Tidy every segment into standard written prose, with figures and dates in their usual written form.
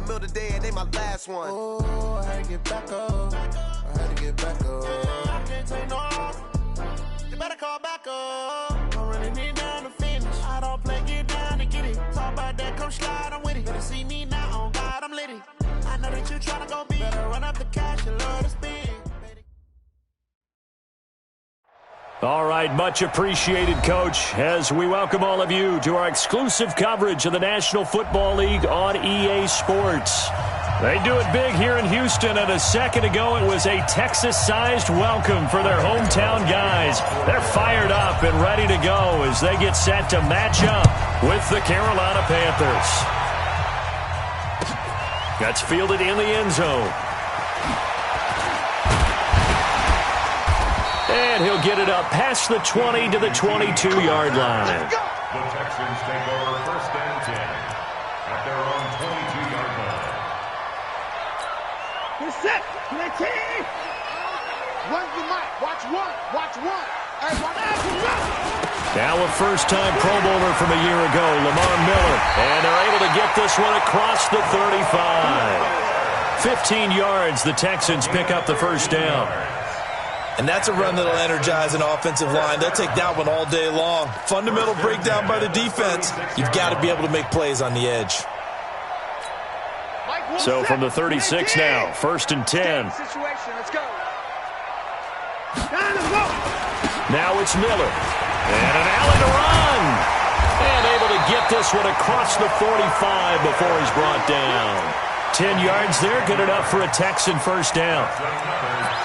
middle today and they my last one. Oh, I had to get back up. I had to get back up. I can't take no loss. You better call back up. I'm running it down to finish. I don't play, get down and get it. Talk about that, come slide, I'm with it. Better see me now, on God, I'm litty. I know that you tryna go be. Better run up the cash, you love to spend. All right, much appreciated, Coach, as we welcome all of you to our exclusive coverage of the National Football League on EA Sports. They do it big here in Houston, and a second ago it was a Texas-sized welcome for their hometown guys. They're fired up and ready to go as they get set to match up with the Carolina Panthers. That's fielded in the end zone. And he'll get it up past the 20 to the 22-yard line. The Texans take over first and 10 at their own 22-yard line. Get set. Team. Run the mic. Watch one. Watch one. Hey, watch. Now a first-time Pro Bowler from a year ago, Lamar Miller. And they're able to get this one across the 35. 15 yards, the Texans pick up the first down. And that's a run that'll energize an offensive line. They'll take that one all day long. Fundamental breakdown by the defense. You've got to be able to make plays on the edge. So from the 36 now, first and 10. Let's go. Now it's Miller. And an Allen to run. And able to get this one across the 45 before he's brought down. 10 yards there, good enough for a Texan first down.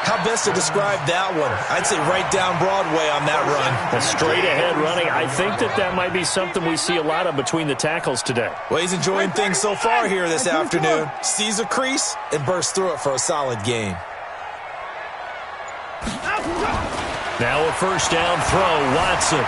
How best to describe that one? I'd say right down Broadway on that run. A straight-ahead running. I think that might be something we see a lot of between the tackles today. Well, he's enjoying things so far here this afternoon. Sees a crease and bursts through it for a solid gain. Now a first down throw, Watson.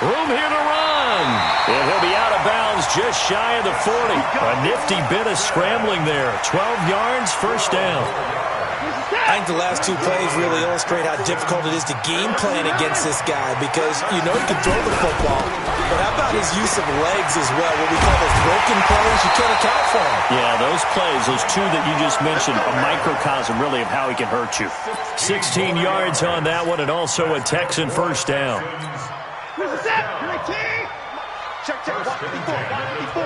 Room here to run. And he'll be out of bounds just shy of the 40. A nifty bit of scrambling there. 12 yards, first down. I think the last two plays really illustrate how difficult it is to game plan against this guy because you know he can throw the football. But how about his use of legs as well? What we call those broken plays, you can't account for them. Yeah, those plays, those two that you just mentioned, a microcosm really of how he can hurt you. 16 yards on that one and also a Texan first down. Check. Watch before.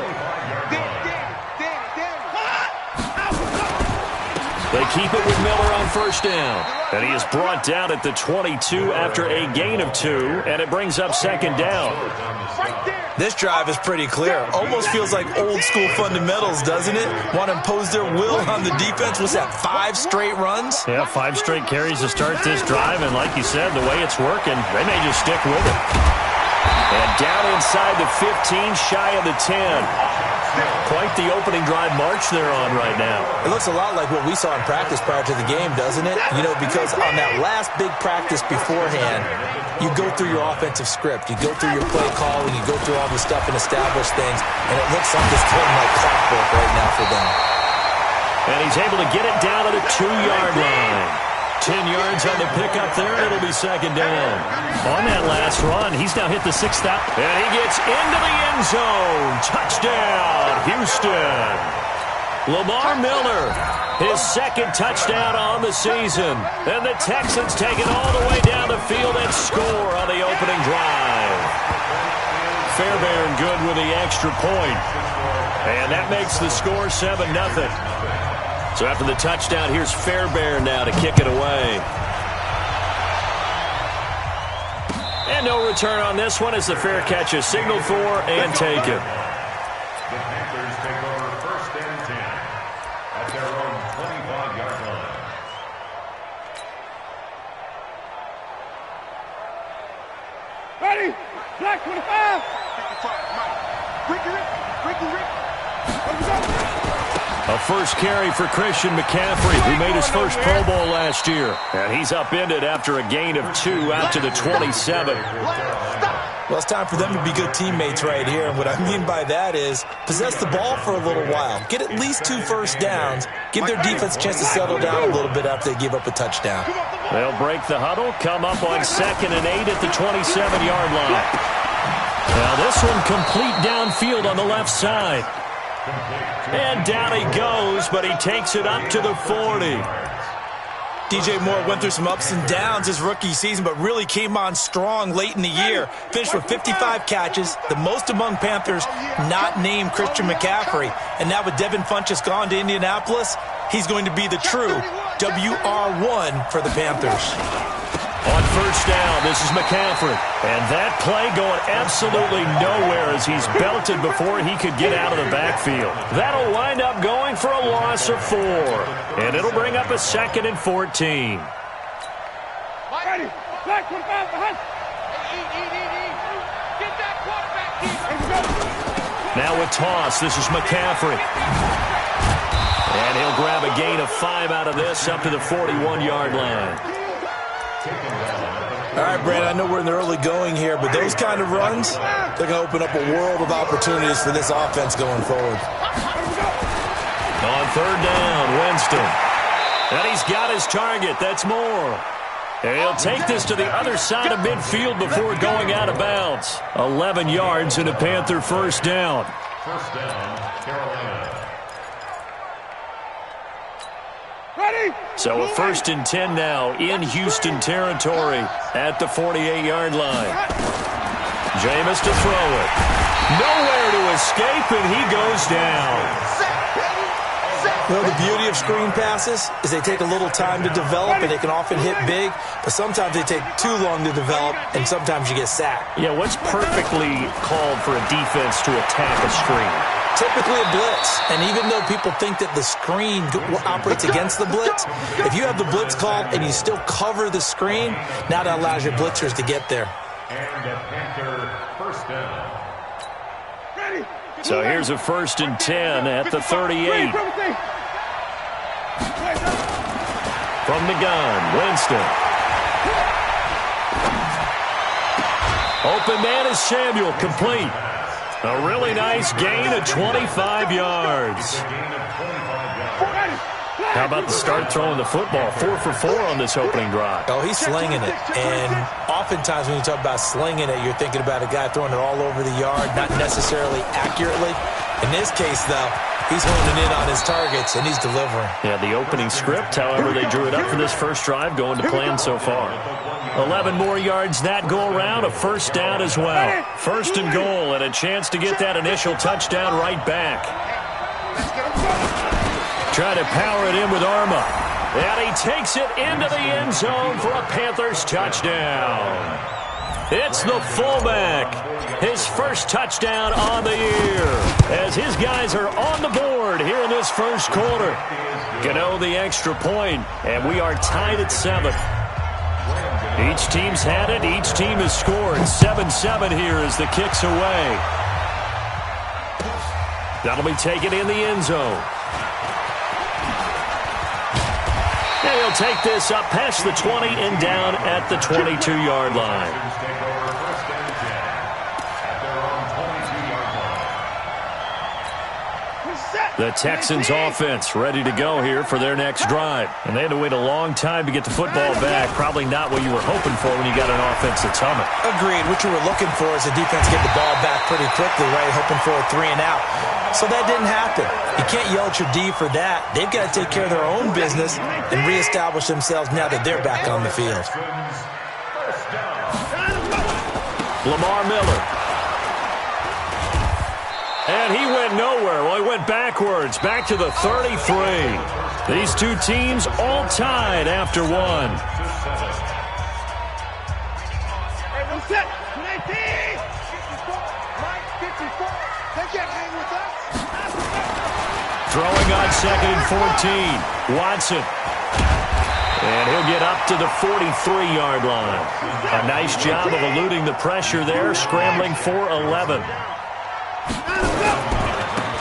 They keep it with Miller on first down. And he is brought down at the 22 after a gain of 2, and it brings up second down. This drive is pretty clear. Almost feels like old school fundamentals, doesn't it? Want to impose their will on the defense. Was that 5 straight runs? Yeah, 5 straight carries to start this drive, and like you said, the way it's working, they may just stick with it. And down inside the 15, shy of the 10. Quite the opening drive march they're on right now. It looks a lot like what we saw in practice prior to the game, doesn't it? You know, because on that last big practice beforehand, you go through your offensive script. You go through your play calling. You go through all the stuff and establish things. And it looks like it's going like clockwork right now for them. And he's able to get it down to the 2-yard line. 10 yards on the pickup there. It'll be second down. On that last run, he's now hit the 6th out. And he gets into the end zone. Touchdown, Houston. Lamar Miller, his second touchdown on the season. And the Texans take it all the way down the field and score on the opening drive. Fairbairn good with the extra point. And that makes the score 7-0. So after the touchdown, here's Fairbairn now to kick it away. And no return on this one as the fair catch is signaled for and taken. The Panthers take over first and 10 at their own 25-yard line. Ready? Black 25. 55. Ricky. A first carry for Christian McCaffrey, who made his first Pro Bowl last year. And he's upended after a gain of 2 out to the 27. Well, it's time for them to be good teammates right here. And what I mean by that is possess the ball for a little while. Get at least 2 first downs. Give their defense a chance to settle down a little bit after they give up a touchdown. They'll break the huddle, come up on 2nd and 8 at the 27-yard line. Now this one complete downfield on the left side. And down he goes, but he takes it up to the 40. DJ Moore went through some ups and downs his rookie season, but really came on strong late in the year. Finished with 55 catches, the most among Panthers not named Christian McCaffrey. And now with Devin Funchess gone to Indianapolis, he's going to be the true WR1 for the Panthers. On first down, this is McCaffrey. And that play going absolutely nowhere as he's belted before he could get out of the backfield. That'll wind up going for a loss of 4. And it'll bring up a 2nd and 14. Now a toss. This is McCaffrey. And he'll grab a gain of 5 out of this up to the 41-yard line. All right, Brandon, I know we're in the early going here, but those kind of runs, they're going to open up a world of opportunities for this offense going forward. On third down, Winston. And he's got his target. That's Moore. And he'll take this to the other side of midfield before going out of bounds. 11 yards and a Panther first down. First down, Carolina. So a 1st and 10 now in Houston territory at the 48-yard line. Jameis to throw it. Nowhere to escape, and he goes down. Well, the beauty of screen passes is they take a little time to develop, and they can often hit big, but sometimes they take too long to develop, and sometimes you get sacked. Yeah, what's perfectly called for a defense to attack a screen? Typically a blitz, and even though people think that the screen operates against the blitz, if you have the blitz called and you still cover the screen, now that allows your blitzers to get there. And a Panther first down. So here's a 1st and 10 at the 38. From the gun, Winston. Open man is Samuel, complete. A really nice gain of 25 yards. How about the start throwing the football? 4 for 4 on this opening drive. Oh, he's slinging it. And oftentimes when you talk about slinging it, you're thinking about a guy throwing it all over the yard, not necessarily accurately. In this case, though, he's honing in on his targets, and he's delivering. Yeah, the opening script, however, they drew it up for this first drive, going to plan so far. 11 more yards that go around, a first down as well. 1st and goal, and a chance to get that initial touchdown right back. Try to power it in with Arma. And he takes it into the end zone for a Panthers touchdown. It's the fullback. His first touchdown on the year. As his guys are on the board here in this first quarter. Gano the extra point, and we are tied at 7. Each team's had it. Each team has scored. 7-7 here as the kick's away. That'll be taken in the end zone. And he'll take this up past the 20 and down at the 22-yard line. The Texans offense ready to go here for their next drive. And they had to wait a long time to get the football back. Probably not what you were hoping for when you got an offense that's humming. Agreed. What you were looking for is the defense get the ball back pretty quickly, right? Hoping for a 3 and out. So that didn't happen. You can't yell at your D for that. They've got to take care of their own business and reestablish themselves now that they're back on the field. Lamar Miller. And he went nowhere. Well, he went backwards, back to the 33. These two teams all tied after 1. Throwing on 2nd and 14. Watson. And he'll get up to the 43-yard line. A nice job of eluding the pressure there, scrambling for 11.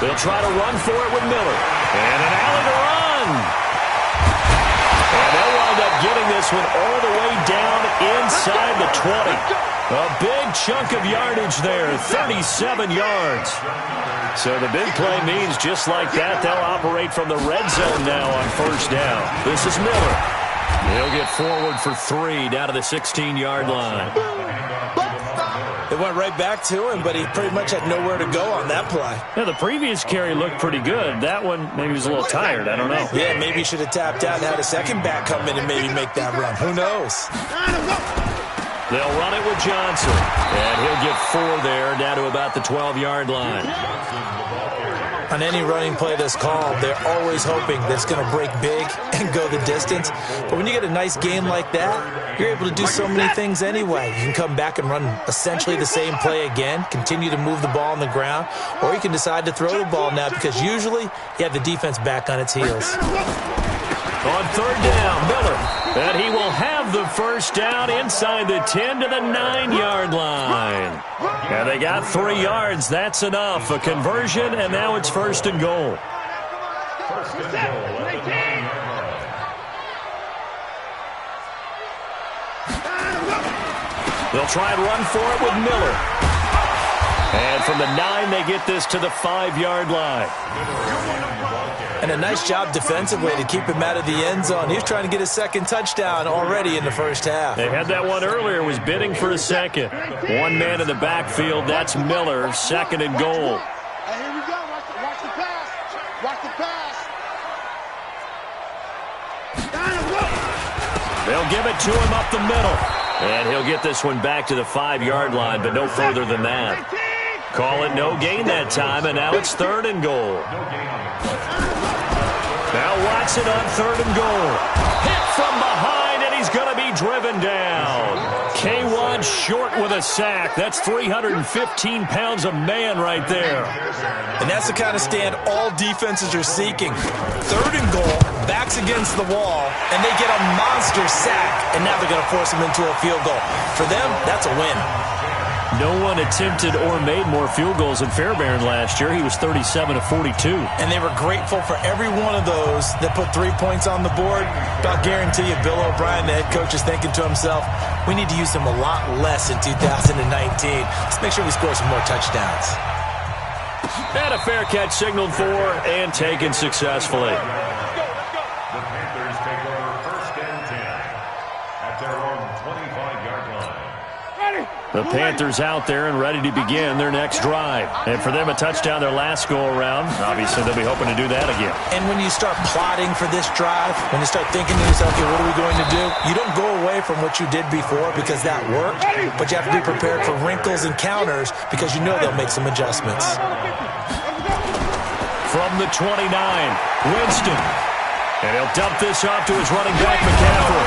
They'll try to run for it with Miller. And an alley to run. And they'll wind up getting this one all the way down inside the 20. A big chunk of yardage there, 37 yards. So the big play means just like that, they'll operate from the red zone now on first down. This is Miller. He'll get forward for 3 down to the 16-yard line. It went right back to him, but he pretty much had nowhere to go on that play. Yeah, the previous carry looked pretty good. That one, maybe he was a little tired. I don't know. Yeah, maybe he should have tapped out and had a second back come in and maybe make that run. Who knows? They'll run it with Johnson. And he'll get 4 there, down to about the 12-yard line. On any running play that's called, they're always hoping that it's going to break big and go the distance. But when you get a nice game like that, you're able to do so many things anyway. You can come back and run essentially the same play again, continue to move the ball on the ground, or you can decide to throw the ball now because usually you have the defense back on its heels. On 3rd down, Miller. And he will have the first down inside the 10 to the 9-yard line. And they got 3 yards. That's enough. A conversion, and now it's 1st and goal. First and goal at the 9-yard line. They'll try and run for it with Miller. And from the 9, they get this to the 5-yard line. And a nice job defensively to keep him out of the end zone. He was trying to get his second touchdown already in the first half. They had that one earlier, was bidding for a second. One man in the backfield, that's Miller, 2nd and goal. Hey, here we go. Watch the pass. Watch the pass. They'll give it to him up the middle. And he'll get this one back to the 5-yard line, but no further than that. Call it no gain that time, and now it's 3rd and goal. Now Watson on 3rd and goal. Hit from behind, and he's going to be driven down. K1 short with a sack. That's 315 pounds a man right there. And that's the kind of stand all defenses are seeking. 3rd and goal, backs against the wall, and they get a monster sack, and now they're going to force him into a field goal. For them, that's a win. No one attempted or made more field goals than Fairbairn last year. He was 37 of 42. And they were grateful for every one of those that put 3 points on the board. But I'll guarantee you, Bill O'Brien, the head coach, is thinking to himself, we need to use him a lot less in 2019. Let's make sure we score some more touchdowns. And a fair catch signaled for and taken successfully. The Panthers take over 1st and 10 at their own 25-yard line. The Panthers out there and ready to begin their next drive. And for them, a touchdown their last go-around. Obviously, they'll be hoping to do that again. And when you start plotting for this drive, when you start thinking to yourself, okay, what are we going to do? You don't go away from what you did before because that worked, but you have to be prepared for wrinkles and counters because you know they'll make some adjustments. From the 29, Winston. And he'll dump this off to his running back, McCaffrey.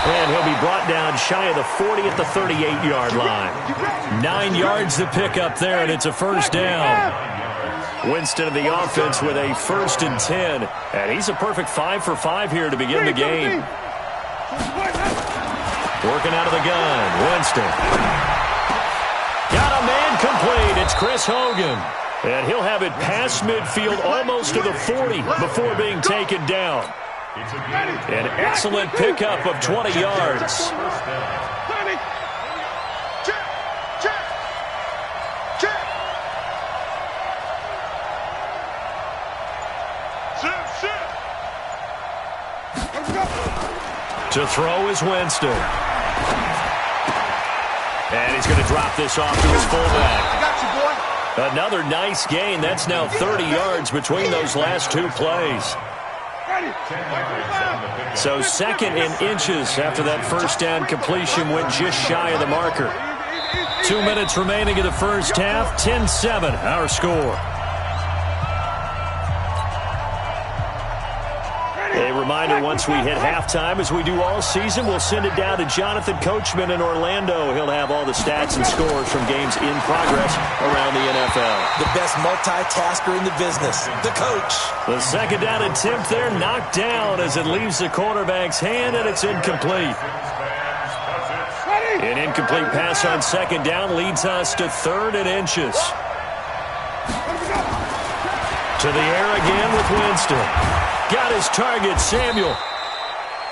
And he'll be brought down shy of the 40 at the 38-yard line. 9 yards to pick up there, and it's a 1st down. Winston of the offense with a 1st and 10. And he's a perfect 5 for 5 here to begin the game. Working out of the gun, Winston. Got a man complete. It's Chris Hogan. And he'll have it past midfield almost to the 40 before being taken down. An excellent pickup of 20 yards. To throw is Winston. And he's going to drop this off to his fullback. I got you, boy. Another nice gain. That's now 30 yards between those last 2 plays. So 2nd and inches after that 1st down completion went just shy of the marker. 2 minutes remaining in the first half. 10-7 our score. A reminder, once we hit halftime, as we do all season, we'll send it down to Jonathan Coachman in Orlando. He'll have all the stats and scores from games in progress around the NFL. The best multitasker in the business, the coach. The 2nd down attempt there knocked down as it leaves the quarterback's hand, and it's incomplete. An incomplete pass on 2nd down leads us to 3rd and inches. To the air again with Winston. Got his target, Samuel.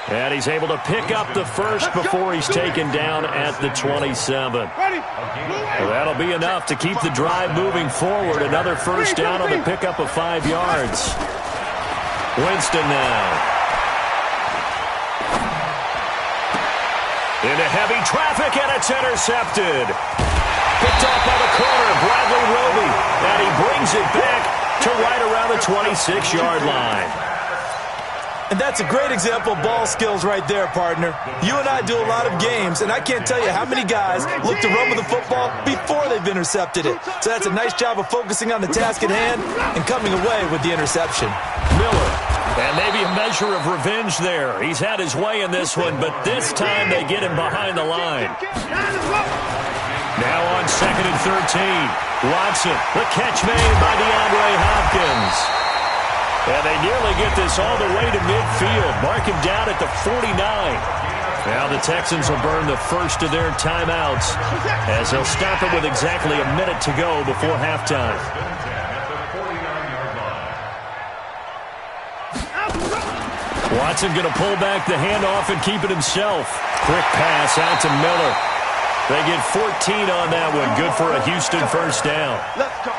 And he's able to pick up the 1st before he's taken down at the 27. Well, that'll be enough to keep the drive moving forward. Another 1st down on the pickup of 5 yards. Winston now. Into heavy traffic, and it's intercepted. Picked off by the corner, Bradley Roby. And he brings it back to right around the 26-yard line. And that's a great example of ball skills right there, partner. You and I do a lot of games, and I can't tell you how many guys look to run with the football before they've intercepted it. So that's a nice job of focusing on the task at hand and coming away with the interception. Miller, and maybe a measure of revenge there. He's had his way in this one, but this time they get him behind the line. Now on 2nd and 13. Watson, the catch made by DeAndre Hopkins. And they nearly get this all the way to midfield. Mark him down at the 49. Now the Texans will burn the first of their timeouts as they'll stop it with exactly a minute to go before halftime. Watson going to pull back the handoff and keep it himself. Quick pass out to Miller. They get 14 on that one. Good for a Houston first down. Let's go.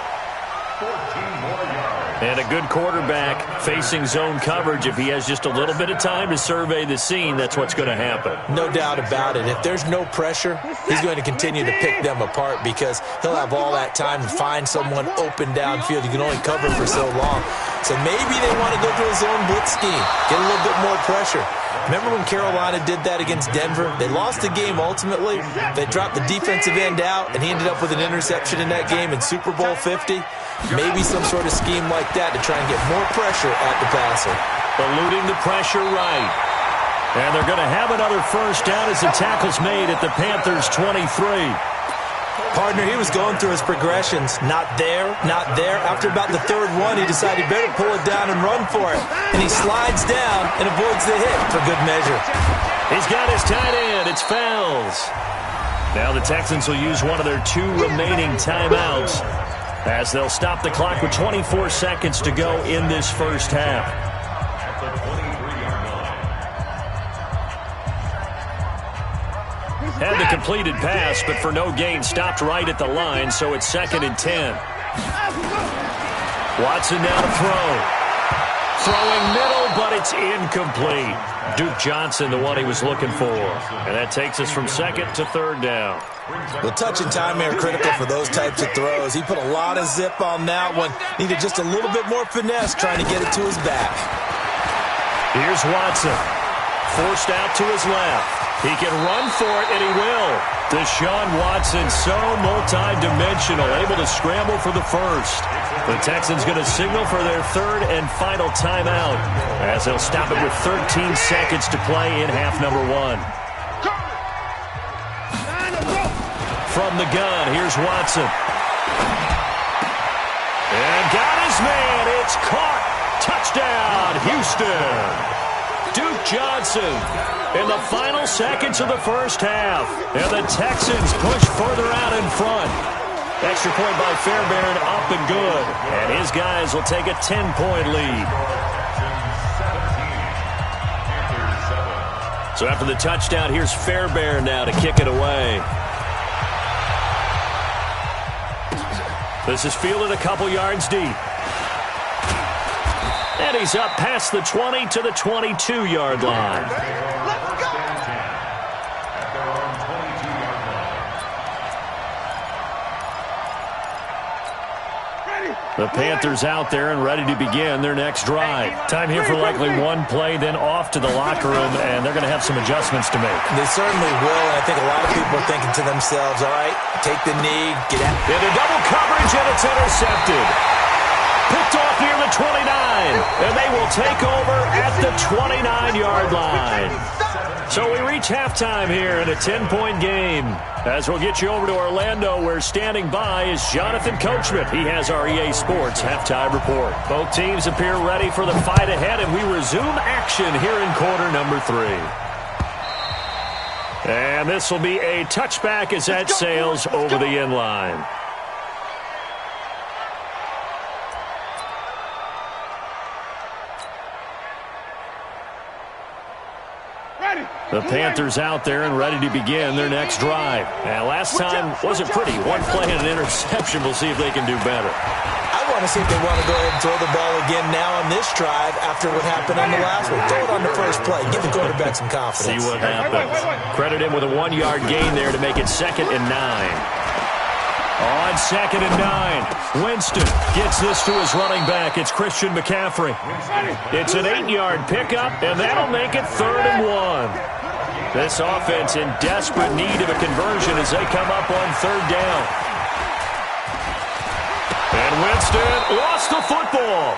And a good quarterback facing zone coverage. If he has just a little bit of time to survey the scene, that's what's going to happen. No doubt about it. If there's no pressure, he's going to continue to pick them apart because he'll have all that time to find someone open downfield. You can only cover for so long. So maybe they want to go to a zone blitz scheme, get a little bit more pressure. Remember when Carolina did that against Denver? They lost the game ultimately. They dropped the defensive end out, and he ended up with an interception in that game in Super Bowl 50. Maybe some sort of scheme like that to try and get more pressure at the passer. Eluding the pressure right. And they're going to have another first down as the tackle's made at the Panthers' 23. Partner, he was going through his progressions. Not there, not there. After about the third one, he decided he better pull it down and run for it. And he slides down and avoids the hit for good measure. He's got his tight end. It's Fells. Now the Texans will use one of their 2 remaining timeouts as they'll stop the clock with 24 seconds to go in this first half. Had the completed pass, but for no gain, stopped right at the line, so it's 2nd and 10. Watson now to throw. Throwing middle, but it's incomplete. Duke Johnson, the one he was looking for. And that takes us from 2nd to 3rd down. The touch and time are critical for those types of throws. He put a lot of zip on that one. Needed just a little bit more finesse trying to get it to his back. Here's Watson. Forced out to his left. He can run for it, and he will. Deshaun Watson, so multi-dimensional, able to scramble for the first. The Texans going to signal for their 3rd and final timeout as they'll stop it with 13 seconds to play in half number 1. From the gun, here's Watson. And got his man. It's caught. Touchdown, Houston. Duke Johnson in the final seconds of the first half. And the Texans push further out in front. Extra point by Fairbairn, up and good. And his guys will take a 10-point lead. So after the touchdown, here's Fairbairn now to kick it away. This is fielded a couple yards deep. And he's up past the 20 to the 22-yard line. Let's go! The Panthers out there and ready to begin their next drive. Time here for likely one play, then off to the locker room, and they're going to have some adjustments to make. They certainly will, and I think a lot of people are thinking to themselves, all right, take the knee, get out. Into double coverage, and it's intercepted. Picked off near the 29, and they will take over at the 29-yard line. So we reach halftime here in a 10-point game. As we'll get you over to Orlando, where standing by is Jonathan Coachman. He has our EA Sports halftime report. Both teams appear ready for the fight ahead, and we resume action here in quarter number 3. And this will be a touchback as that sails over the end line. The Panthers out there and ready to begin their next drive. And last time wasn't pretty. One play and an interception. We'll see if they can do better. I want to see if they want to go ahead and throw the ball again now on this drive after what happened on the last one. Throw it on the first play. Give the quarterback some confidence. See what happens. Credit him with a 1-yard gain there to make it 2nd and 9. On 2nd and 9, Winston gets this to his running back. It's Christian McCaffrey. It's an 8-yard pickup, and that'll make it 3rd and 1. This offense in desperate need of a conversion as they come up on 3rd down. And Winston lost the football.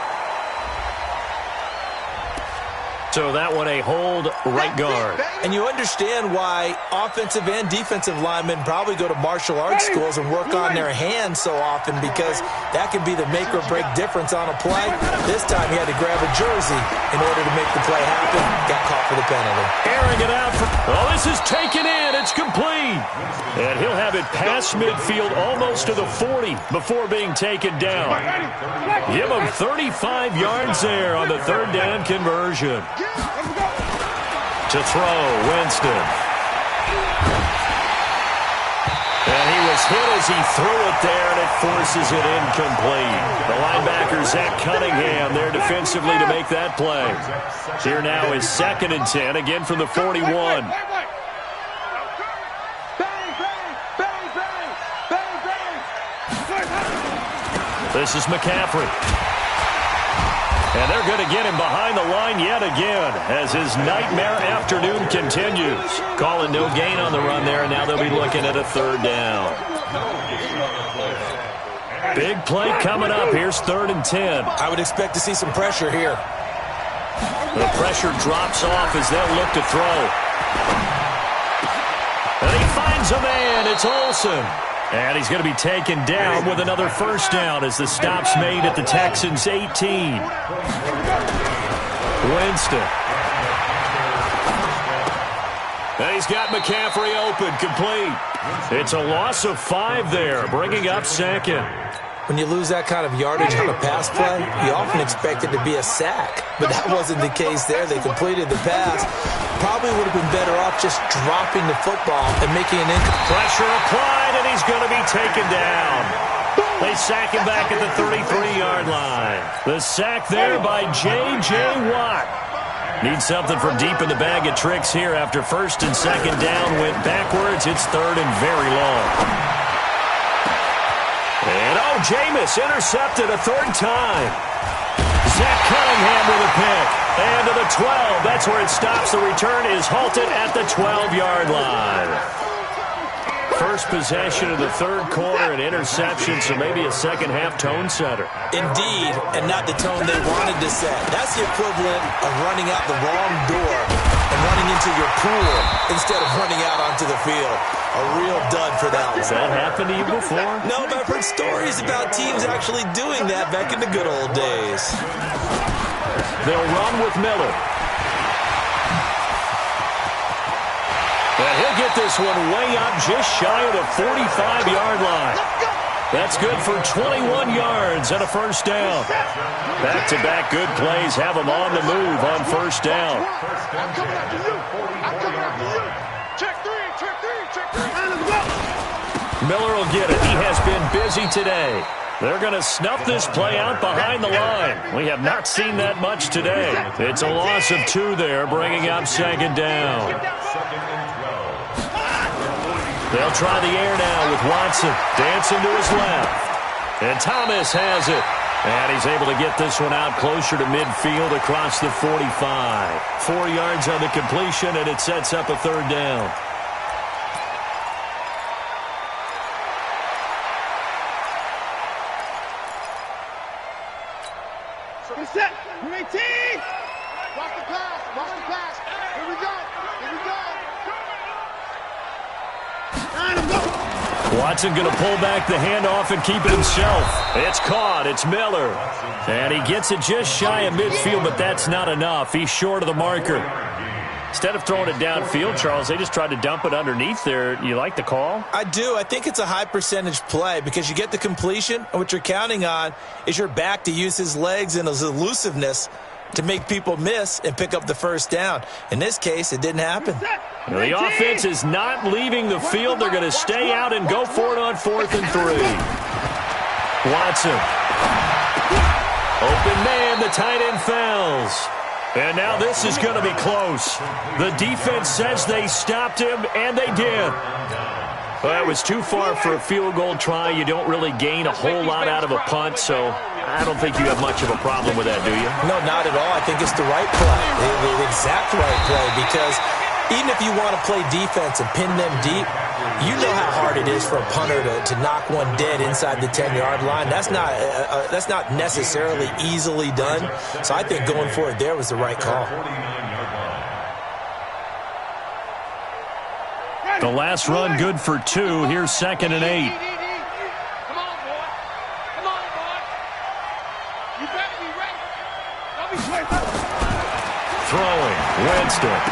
So that one a hold right guard. And you understand why offensive and defensive linemen probably go to martial arts schools and work on their hands so often, because that can be the make or break difference on a play. This time he had to grab a jersey in order to make the play happen. Got caught for the penalty. Airing it out. This is taken in. It's complete. And he'll have it past midfield almost to the 40 before being taken down. Give him 35 yards there on the 3rd down conversion. To throw, Winston. And he was hit as he threw it there, and it forces it incomplete. The linebacker, Zach Cunningham, there defensively to make that play. Here now is 2nd and 10, again from the 41. This is McCaffrey. And they're going to get him behind the line yet again as his nightmare afternoon continues. Calling no gain on the run there, and now they'll be looking at a 3rd down. Big play coming up. Here's 3rd and 10. I would expect to see some pressure here. The pressure drops off as they'll look to throw. And he finds a man. It's Olsen. And he's going to be taken down with another 1st down as the stop's made at the Texans' 18. Winston. And he's got McCaffrey open, complete. It's a loss of 5 there, bringing up 2nd. When you lose that kind of yardage on a pass play, you often expect it to be a sack. But that wasn't the case there. They completed the pass. Probably would have been better off just dropping the football and making an pressure applied, and he's going to be taken down. They sack him back at the 33-yard line. The sack there by J.J. Watt. Need something from deep in the bag of tricks here after 1st and 2nd down went backwards. It's 3rd and very long. And Jameis intercepted a 3rd time. Zach Cunningham with a pick. And to the 12. That's where it stops. The return is halted at the 12-yard line. First possession of the 3rd quarter, an interception, so maybe a second-half tone setter. Indeed, and not the tone they wanted to set. That's the equivalent of running out the wrong door and running into your pool instead of running out onto the field. A real dud for that one. Has that happened to you before? No, but I've heard stories about teams actually doing that back in the good old days. They'll run with Miller. And he'll get this one way up just shy of the 45-yard line. That's good for 21 yards and a 1st down. Back-to-back good plays have them on the move on 1st down. I'm coming after you. I'm coming after you. Check 3, check 3, check 3. Miller will get it. He has been busy today. They're going to snuff this play out behind the line. We have not seen that much today. It's a loss of 2 there, bringing up 2nd down. They'll try the air now with Watson dancing to his left. And Thomas has it. And he's able to get this one out closer to midfield across the 45. 4 yards on the completion, and it sets up a 3rd down. Set. 18. Watch the pass. Watch the pass. Here we go. Here we go. Watson going to pull back the handoff and keep it himself. It's caught. It's Miller. And he gets it just shy of midfield, but that's not enough. He's short of the marker. Instead of throwing it downfield, Charles, they just tried to dump it underneath there. You like the call? I do. I think it's a high percentage play because you get the completion, and what you're counting on is your back to use his legs and his elusiveness to make people miss and pick up the 1st down. In this case, it didn't happen. The offense is not leaving the field. They're going to stay out and go for it on 4th and 3. Watson. Open man, the tight end fouls. And now this is going to be close. The defense says they stopped him, and they did. Well, it was too far for a field goal try. You don't really gain a whole lot out of a punt, so I don't think you have much of a problem with that, do you? No, not at all. I think it's the right play, the exact right play, because even if you want to play defense and pin them deep, you know how hard it is for a punter to knock one dead inside the 10-yard line. That's not necessarily easily done. So I think going for it there was the right call. The last run good for 2. Here's 2nd and 8. Come on, boy. Come on, boy. You better be ready. Don't be sweating. Throwing. Winston.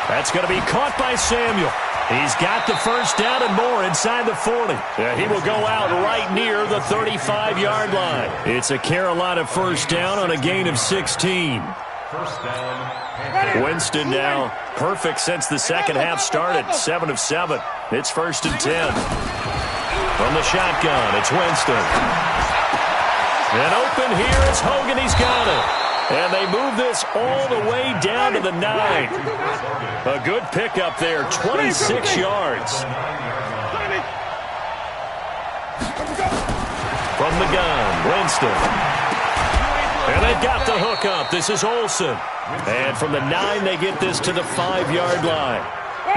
That's going to be caught by Samuel. He's got the first down and more inside the 40. He will go out right near the 35-yard line. It's a Carolina first down on a gain of 16. First down. Winston now perfect since the second half started. 7 of 7. It's 1st and 10. From the shotgun, it's Winston. And open here is Hogan. He's got it. And they move this all the way down to the 9. A good pickup there, 26 yards. From the gun, Winston. And they've got the hook up. This is Olsen. And from the 9, they get this to the 5-yard line.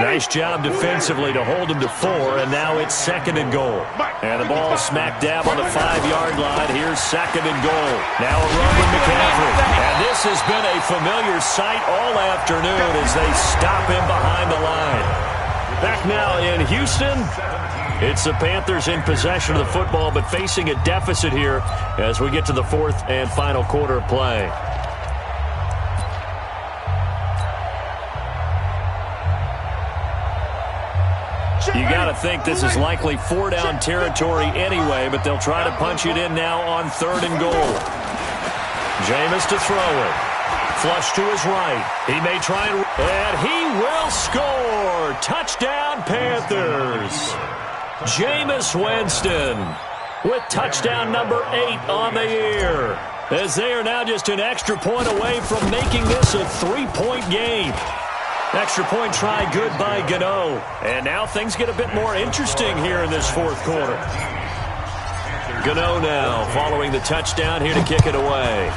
Nice job defensively to hold him to 4, and now it's 2nd and goal. And the ball smack dab on the 5-yard line. Here's 2nd and goal. Now a run with McCaffrey. And this has been a familiar sight all afternoon as they stop him behind the line. Back now in Houston, it's the Panthers in possession of the football, but facing a deficit here as we get to the 4th and final quarter of play. You got to think this is likely 4-down territory anyway, but they'll try to punch it in now on 3rd and goal. Jameis to throw it. Flush to his right. He may try and he will score. Touchdown, Panthers. Jameis Winston with touchdown number 8 on the year, as they are now just an extra point away from making this a 3-point game. Extra point try good by Gano. And now things get a bit more interesting here in this 4th quarter. Gano now following the touchdown here to kick it away.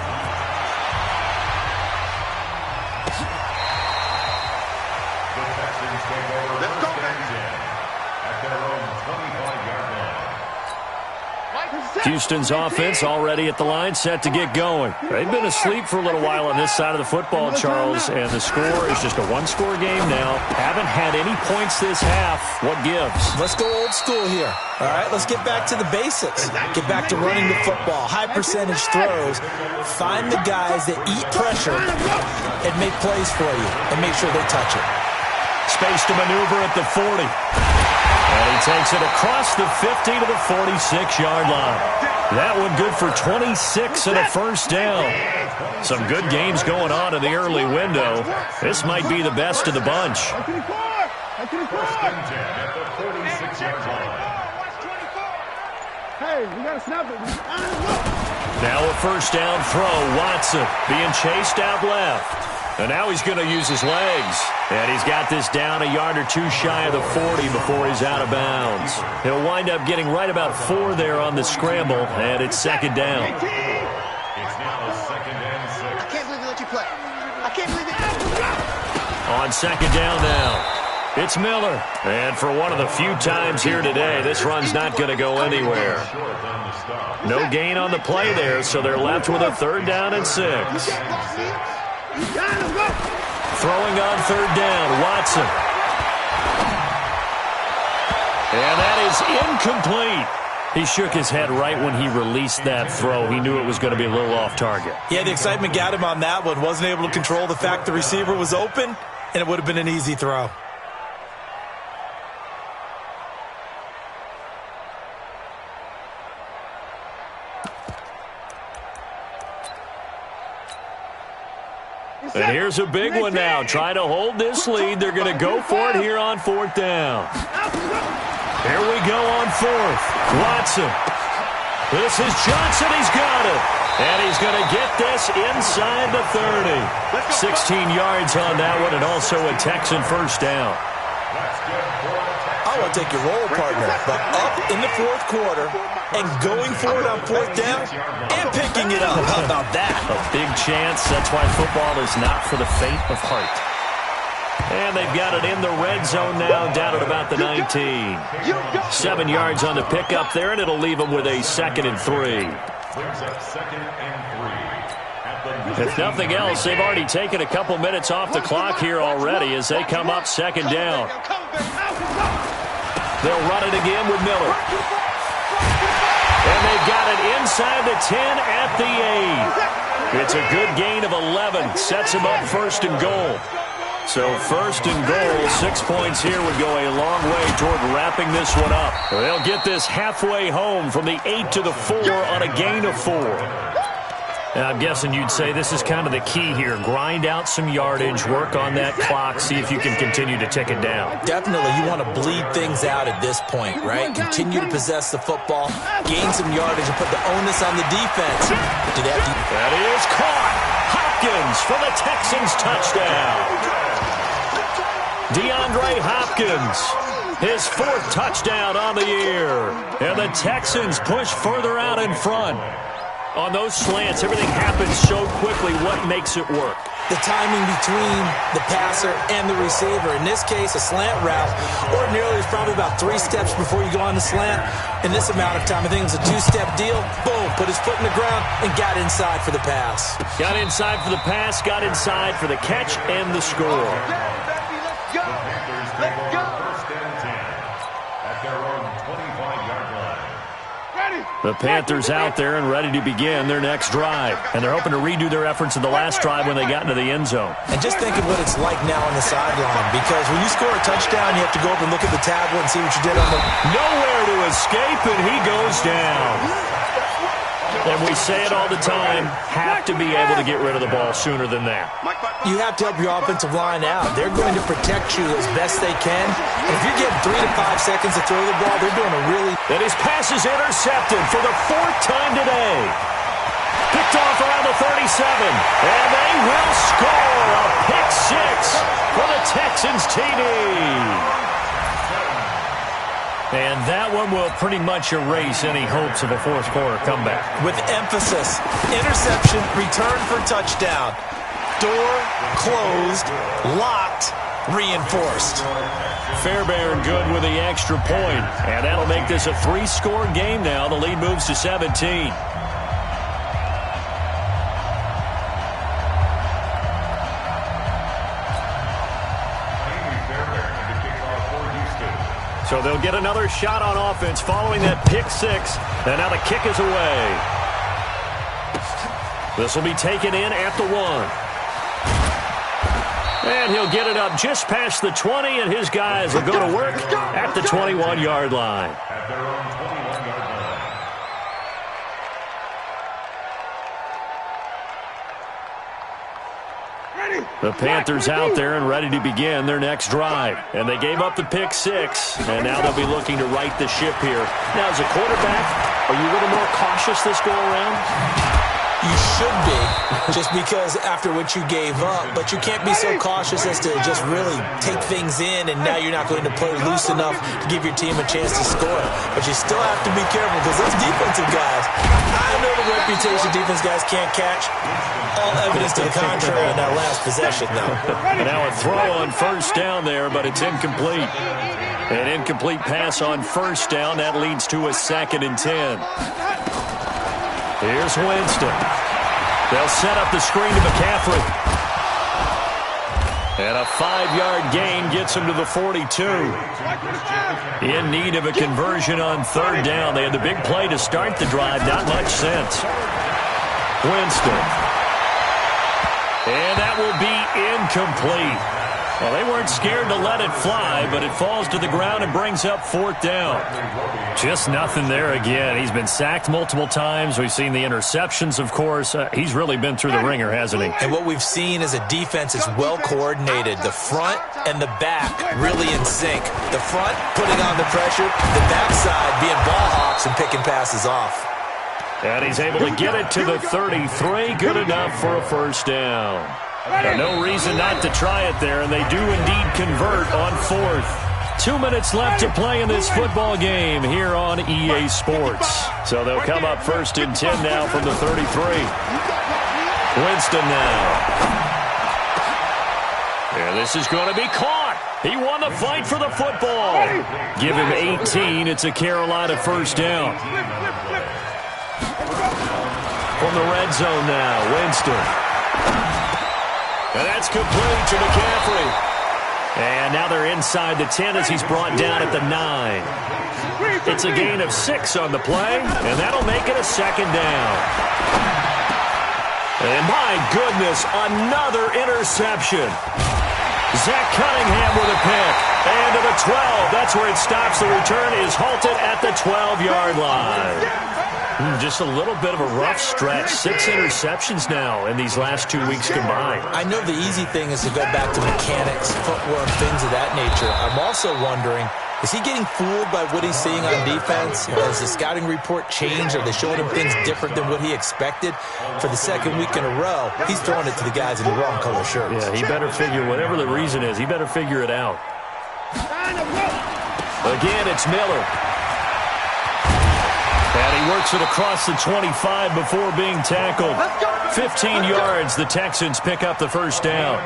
Houston's offense already at the line, set to get going. They've been asleep for a little while on this side of the football, Charles, and the score is just a 1-score game now. Haven't had any points this half. What gives? Let's go old school here. All right, let's get back to the basics. Get back to running the football, high-percentage throws. Find the guys that eat pressure and make plays for you and make sure they touch it. Space to maneuver at the 40. And he takes it across the 50 to the 46-yard line. That one good for 26 and a first down. Some good games going on in the early window. This might be the best of the bunch. First and 10 at the 46-yard line. Hey, we got to snap it. Now a first down throw. Watson being chased out left. And now he's going to use his legs. And he's got this down a yard or 2 shy of the 40 before he's out of bounds. He'll wind up getting right about 4 there on the scramble, and it's 2nd down. It's now 2nd and 6. I can't believe they let you play. I can't believe it. On 2nd down now, it's Miller. And for one of the few times here today, this run's not going to go anywhere. No gain on the play there, so they're left with a 3rd down and 6. Throwing on 3rd down, Watson. And that is incomplete. He shook his head right when he released that throw. He knew it was going to be a little off target. Yeah, the excitement got him on that one. Wasn't able to control the fact the receiver was open, and it would have been an easy throw. And here's a big one now. Trying to hold this lead. They're going to go for it here on 4th down. Here we go on 4th. Watson. This is Johnson. He's got it. And he's going to get this inside the 30. 16 yards on that one, and also a Texan first down. I want to take your role, partner. But up in the fourth quarter and going for it on fourth down and picking it up. How about that? A big chance. That's why football is not for the faint of heart. And they've got it in the red zone now, down at about the 19. 7 yards on the pickup there, and it'll leave them with a 2nd and 3. If nothing else, they've already taken a couple minutes off the clock here already as they come up 2nd down. They'll run it again with Miller. And they've got it inside the 10 at the 8. It's a good gain of 11. Sets them up 1st and goal. So 1st and goal, 6 points here would go a long way toward wrapping this one up. They'll get this halfway home from the 8 to the 4 on a gain of 4. I'm guessing you'd say this is kind of the key here. Grind out some yardage, work on that clock, see if you can continue to tick it down. Definitely, you want to bleed things out at this point, right? Continue to possess the football, gain some yardage, and put the onus on the defense. That is caught. Hopkins for the Texans touchdown. DeAndre Hopkins, his 4th touchdown on the year. And the Texans push further out in front. On those slants, everything happens so quickly. What makes it work? The timing between the passer and the receiver. In this case, a slant route. Ordinarily, it's probably about 3 steps before you go on the slant. In this amount of time, I think it was a 2-step deal. Boom, put his foot in the ground and got inside for the pass. Got inside for the pass, got inside for the catch and the score. The Panthers out there and ready to begin their next drive. And they're hoping to redo their efforts in the last drive when they got into the end zone. And just think of what it's like now on the sideline. Because when you score a touchdown, you have to go up and look at the tablet and see what you did on the... Nowhere to escape, and he goes down. And we say it all the time, have to be able to get rid of the ball sooner than that. You have to help your offensive line out. They're going to protect you as best they can. And if you're getting 3 to 5 seconds to throw the ball, they're doing a really... And his pass is intercepted for the 4th time today. Picked off around the 37. And they will score a pick 6 for the Texans TD. And that one will pretty much erase any hopes of a fourth quarter comeback. With emphasis, interception, return for touchdown. Door closed, locked, reinforced. Fairbairn good with the extra point. And that'll make this a 3-score game now. The lead moves to 17. So they'll get another shot on offense following that pick 6. And now the kick is away. This will be taken in at the 1. And he'll get it up just past the 20, and his guys will go to work at the 21-yard line. At their own 21-yard line. The Panthers out there and ready to begin their next drive. And they gave up the pick 6, and now they'll be looking to right the ship here. Now, as a quarterback, are you a little more cautious this go-around? You should be, just because after what you gave up. But you can't be so cautious as to just really take things in, and now you're not going to play loose enough to give your team a chance to score. But you still have to be careful because those defensive guys, I know the reputation defense guys can't catch. All evidence to the contrary on that last possession, though. Now a throw on 1st down there, but it's incomplete. An incomplete pass on 1st down. That leads to a 2nd and 10. Here's Winston. They'll set up the screen to McCaffrey. And a 5-yard gain gets him to the 42. In need of a conversion on 3rd down. They had the big play to start the drive. Not much sense. Winston. And that will be incomplete. Well, they weren't scared to let it fly, but it falls to the ground and brings up 4th down. Just nothing there again. He's been sacked multiple times. We've seen the interceptions, of course. He's really been through the ringer, hasn't he? And what we've seen is a defense is well coordinated. The front and the back really in sync. The front putting on the pressure, the backside being ball hawks and picking passes off. And he's able to get it to the 33. Good enough for a 1st down. No reason not to try it there, and they do indeed convert on 4th. 2 minutes left to play in this football game here on EA Sports. So they'll come up 1st and 10 now from the 33. Winston now. And this is going to be caught. He won the fight for the football. Give him 18. It's a Carolina 1st down. From the red zone now, Winston. And that's complete to McCaffrey. And now they're inside the 10 as he's brought down at the 9. It's a gain of 6 on the play, and that'll make it a 2nd down. And my goodness, another interception. Zach Cunningham with a pick. And to the 12. That's where it stops. The return is halted at the 12-yard line. Just a little bit of a rough stretch. 6 interceptions now in these last 2 weeks combined. I know the easy thing is to go back to mechanics, footwork, things of that nature. I'm also wondering, is he getting fooled by what he's seeing on defense? Has the scouting report changed? Are they showing him things different than what he expected? For the 2nd week in a row, he's throwing it to the guys in the wrong color shirts. Yeah, he better figure, whatever the reason is, he better figure it out. Again, it's Miller. And he works it across the 25 before being tackled. 15 yards, the Texans pick up the 1st down.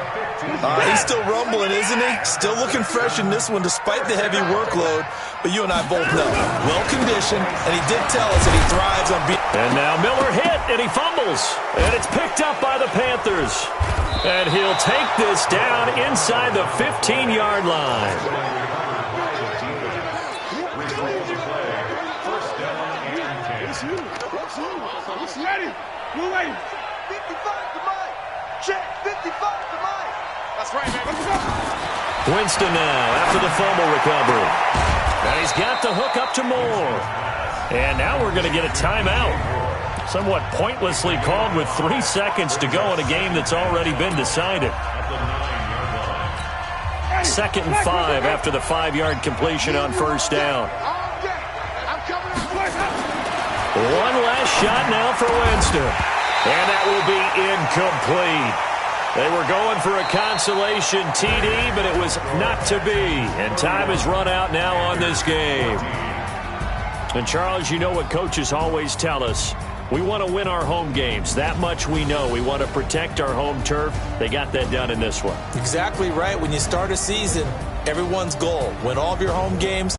He's still rumbling, isn't he? Still looking fresh in this one despite the heavy workload. But you and I both know, well-conditioned, and he did tell us that he thrives on being... And now Miller hit, and he fumbles. And it's picked up by the Panthers. And he'll take this down inside the 15-yard line. Ready? We're waiting. 55 to Mike. Check. 55 to Mike. That's right, man. Let's go. Winston now after the fumble recovery. And he's got the hook up to Moore. And now we're going to get a timeout. Somewhat pointlessly called with 3 seconds to go in a game that's already been decided. 2nd and 5 after the 5-yard completion on 1st down. One last shot now for Winston. And that will be incomplete. They were going for a consolation TD, but it was not to be. And time has run out now on this game. And, Charles, you know what coaches always tell us. We want to win our home games. That much we know. We want to protect our home turf. They got that done in this one. Exactly right. When you start a season, everyone's goal, win all of your home games.